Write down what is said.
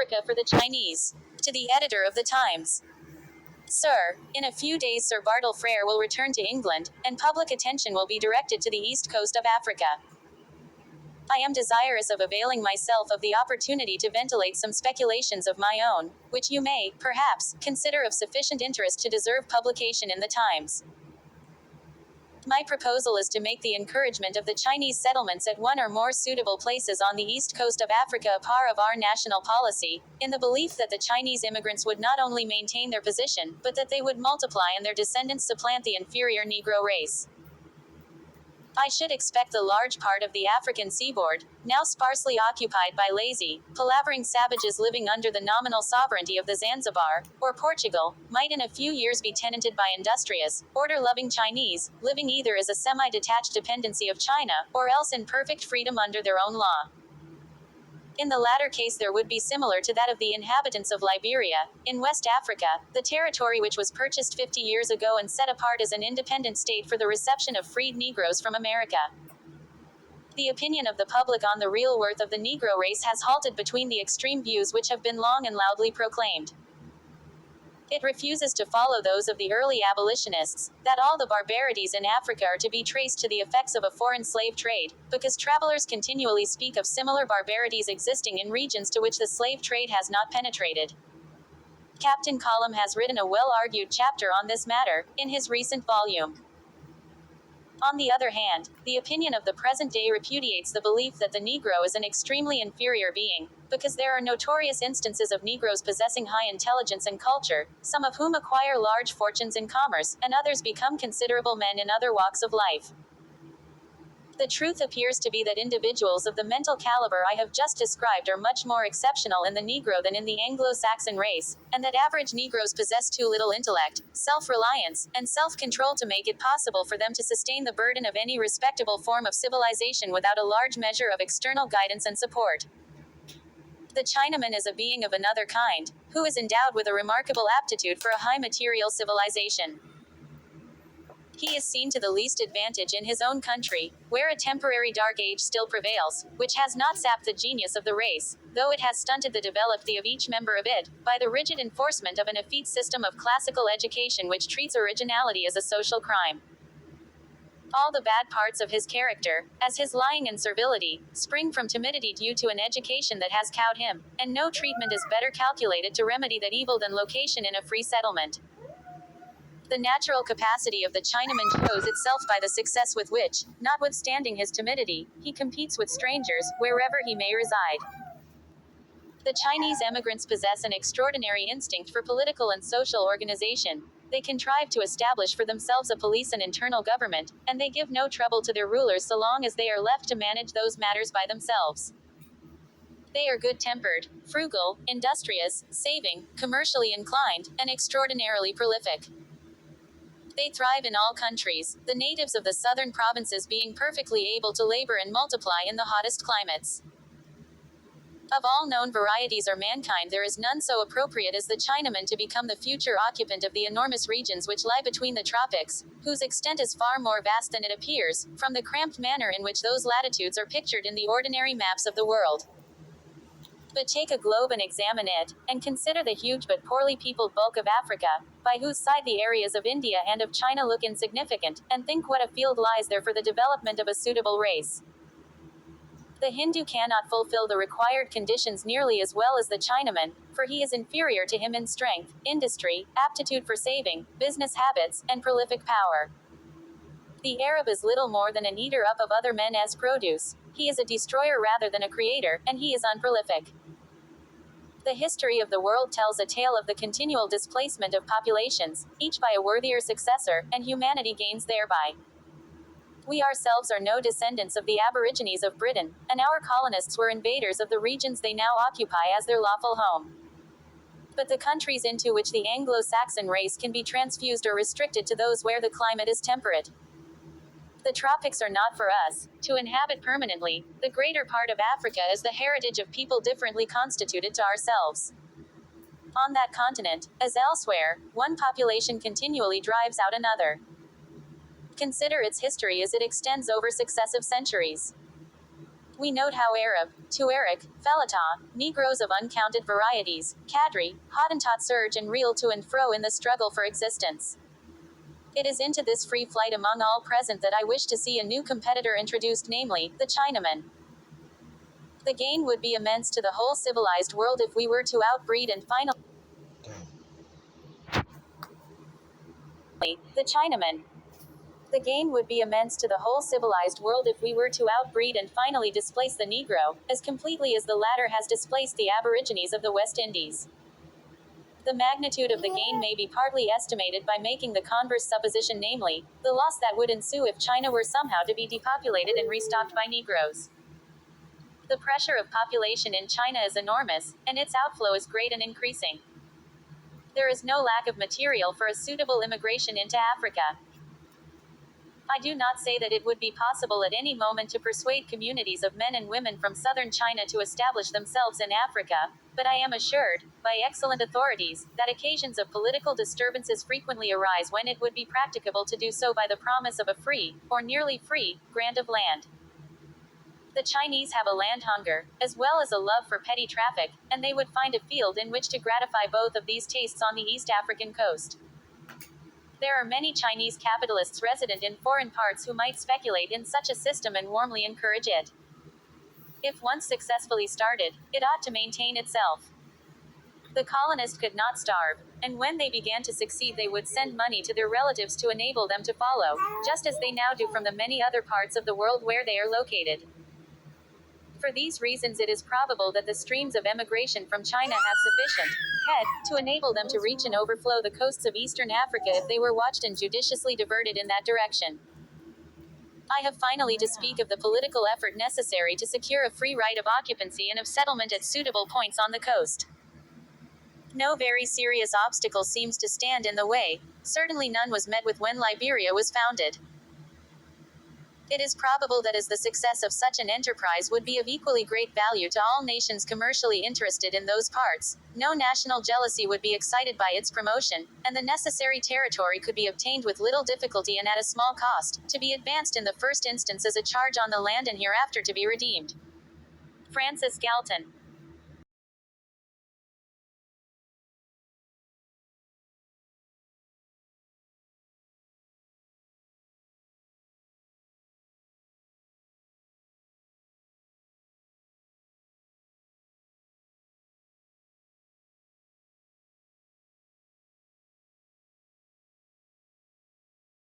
Africa for the Chinese. To the editor of the Times. Sir, in a few days Sir Bartle Frere will return to England, and public attention will be directed to the east coast of Africa. I am desirous of availing myself of the opportunity to ventilate some speculations of my own, which you may, perhaps, consider of sufficient interest to deserve publication in the Times. My proposal is to make the encouragement of the Chinese settlements at one or more suitable places on the east coast of Africa a part of our national policy, in the belief that the Chinese immigrants would not only maintain their position, but that they would multiply and their descendants supplant the inferior Negro race. I should expect the large part of the African seaboard, now sparsely occupied by lazy, palavering savages living under the nominal sovereignty of the Zanzibar, or Portugal, might in a few years be tenanted by industrious, order-loving Chinese, living either as a semi-detached dependency of China, or else in perfect freedom under their own law. In the latter case there would be similar to that of the inhabitants of Liberia, in West Africa, the territory which was purchased 50 years ago and set apart as an independent state for the reception of freed Negroes from America. The opinion of the public on the real worth of the Negro race has halted between the extreme views which have been long and loudly proclaimed. It refuses to follow those of the early abolitionists, that all the barbarities in Africa are to be traced to the effects of a foreign slave trade, because travelers continually speak of similar barbarities existing in regions to which the slave trade has not penetrated. Captain Collum has written a well-argued chapter on this matter, in his recent volume. On the other hand, the opinion of the present day repudiates the belief that the Negro is an extremely inferior being, because there are notorious instances of Negroes possessing high intelligence and culture, some of whom acquire large fortunes in commerce, and others become considerable men in other walks of life. The truth appears to be that individuals of the mental caliber I have just described are much more exceptional in the Negro than in the Anglo-Saxon race, and that average Negroes possess too little intellect, self-reliance, and self-control to make it possible for them to sustain the burden of any respectable form of civilization without a large measure of external guidance and support. The Chinaman is a being of another kind, who is endowed with a remarkable aptitude for a high material civilization. He is seen to the least advantage in his own country, where a temporary dark age still prevails, which has not sapped the genius of the race, though it has stunted the development of each member of it, by the rigid enforcement of an effete system of classical education which treats originality as a social crime. All the bad parts of his character, as his lying and servility, spring from timidity due to an education that has cowed him, and no treatment is better calculated to remedy that evil than location in a free settlement. The natural capacity of the Chinaman shows itself by the success with which, notwithstanding his timidity, he competes with strangers, wherever he may reside. The Chinese emigrants possess an extraordinary instinct for political and social organization. They contrive to establish for themselves a police and internal government, and they give no trouble to their rulers so long as they are left to manage those matters by themselves. They are good-tempered, frugal, industrious, saving, commercially inclined, and extraordinarily prolific. They thrive in all countries, the natives of the southern provinces being perfectly able to labor and multiply in the hottest climates. Of all known varieties or mankind there is none so appropriate as the Chinaman to become the future occupant of the enormous regions which lie between the tropics, whose extent is far more vast than it appears, from the cramped manner in which those latitudes are pictured in the ordinary maps of the world. But take a globe and examine it, and consider the huge but poorly peopled bulk of Africa, by whose side the areas of India and of China look insignificant, and think what a field lies there for the development of a suitable race. The Hindu cannot fulfill the required conditions nearly as well as the Chinaman, for he is inferior to him in strength, industry, aptitude for saving, business habits, and prolific power. The Arab is little more than an eater up of other men as produce. He is a destroyer rather than a creator, and he is unprolific. The history of the world tells a tale of the continual displacement of populations, each by a worthier successor, and humanity gains thereby. We ourselves are no descendants of the aborigines of Britain, and our colonists were invaders of the regions they now occupy as their lawful home. But the countries into which the Anglo-Saxon race can be transfused are restricted to those where the climate is temperate. The tropics are not for us, to inhabit permanently. The greater part of Africa is the heritage of people differently constituted to ourselves. On that continent, as elsewhere, one population continually drives out another. Consider its history as it extends over successive centuries. We note how Arab, Tuareg, Felata, Negroes of uncounted varieties, Kadri, Hottentot surge and reel to and fro in the struggle for existence. It is into this free flight among all present that I wish to see a new competitor introduced, namely, the Chinaman. The gain would be immense to the whole civilized world if we were to outbreed and finally the Chinaman. The gain would be immense to the whole civilized world if we were to outbreed and finally displace the Negro, as completely as the latter has displaced the Aborigines of the West Indies. The magnitude of the gain may be partly estimated by making the converse supposition, namely, the loss that would ensue if China were somehow to be depopulated and restocked by Negroes. The pressure of population in China is enormous, and its outflow is great and increasing. There is no lack of material for a suitable immigration into Africa. I do not say that it would be possible at any moment to persuade communities of men and women from southern China to establish themselves in Africa, but I am assured, by excellent authorities, that occasions of political disturbances frequently arise when it would be practicable to do so by the promise of a free, or nearly free, grant of land. The Chinese have a land hunger, as well as a love for petty traffic, and they would find a field in which to gratify both of these tastes on the East African coast. There are many Chinese capitalists resident in foreign parts who might speculate in such a system and warmly encourage it. If once successfully started, it ought to maintain itself. The colonist could not starve, and when they began to succeed they would send money to their relatives to enable them to follow, just as they now do from the many other parts of the world where they are located. For these reasons it is probable that the streams of emigration from China have sufficient head to enable them to reach and overflow the coasts of eastern Africa if they were watched and judiciously diverted in that direction. I have finally to speak of the political effort necessary to secure a free right of occupancy and of settlement at suitable points on the coast. No very serious obstacle seems to stand in the way, certainly none was met with when Liberia was founded. It is probable that as the success of such an enterprise would be of equally great value to all nations commercially interested in those parts, no national jealousy would be excited by its promotion, and the necessary territory could be obtained with little difficulty and at a small cost, to be advanced in the first instance as a charge on the land and hereafter to be redeemed. Francis Galton.